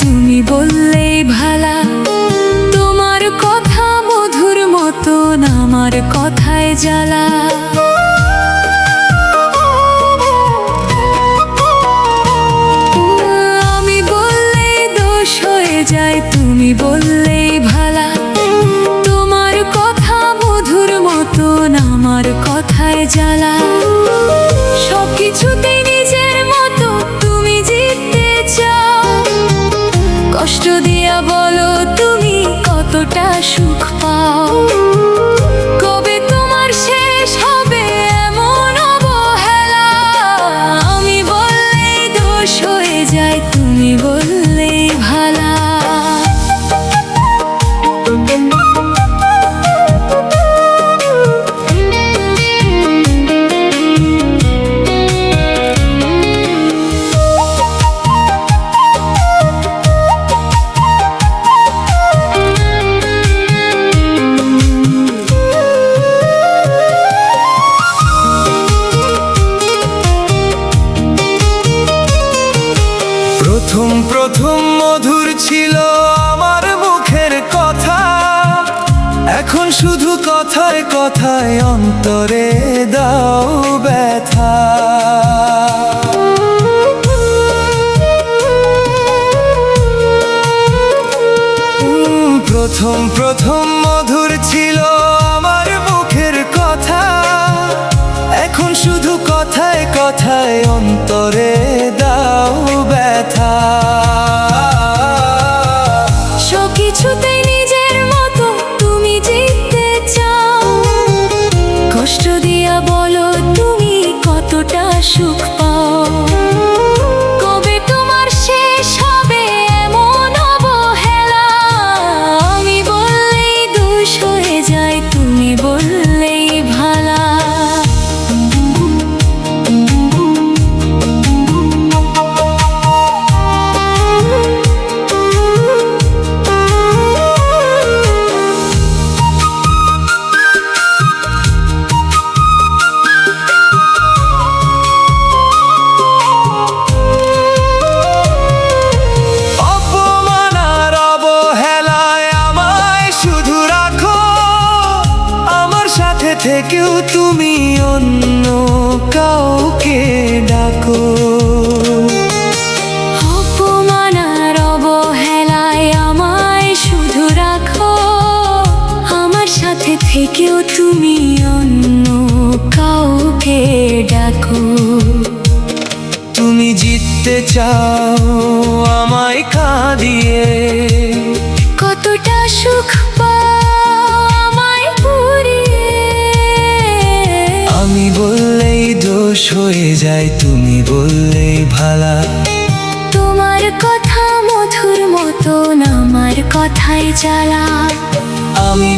তুমি বললেই ভালা। তোমার কথা মধুর মতন আমার কথায় জ্বালা। আমি বললেই দোষ হয়ে যায়, তুমি বললেই ভালা। তোমার কথা মধুর মতন আমার কথায় জ্বালা। সবকিছুতেই নিজের মতো তুমি জিততে চাও। কষ্ট দিয়া বলো তুমি কতটা সুখ পাও। কবে তোমার শেষ হবে এমন অবহেলা। আমি বললেই দোষ হয়ে যায়, তুমি বললেই ভালা। প্রথম প্রথম মধুর ছিল আমার মুখের কথা। এখন শুধু কথায় কথায় অন্তরে দাও ব্যথা। প্রথম প্রথম মধুর ছিল আমার মুখের কথা। এখন শুধু কথায় কথায় অন্তরে দাও ব্যথা। সবকিছুতেই নিজের মতো তুমি জিততে চাও। কষ্ট দিয়া বলো তুমি কতটা সুখ পাও। কবে তোমার শেষ হবে এমন অবহেলা। আমি বললেই দোষ হয়ে যায়, তুমি বললেই ভালা। থেকেও তুমি অন্য কাউকে ডাকো। অপমানার অবহেলায় আমায় শুধু রাখো। আমার সাথে থেকেও তুমি অন্য কাউকে ডাকো। তুমি জিততে চাও আমায় কাঁদিয়ে। কতটা সুখ আমি বললেই দোষ হয়ে যায়, তুমি বললেই ভালা। তোমার কথা মধুর মতন আমার কথায় জ্বালা। আমি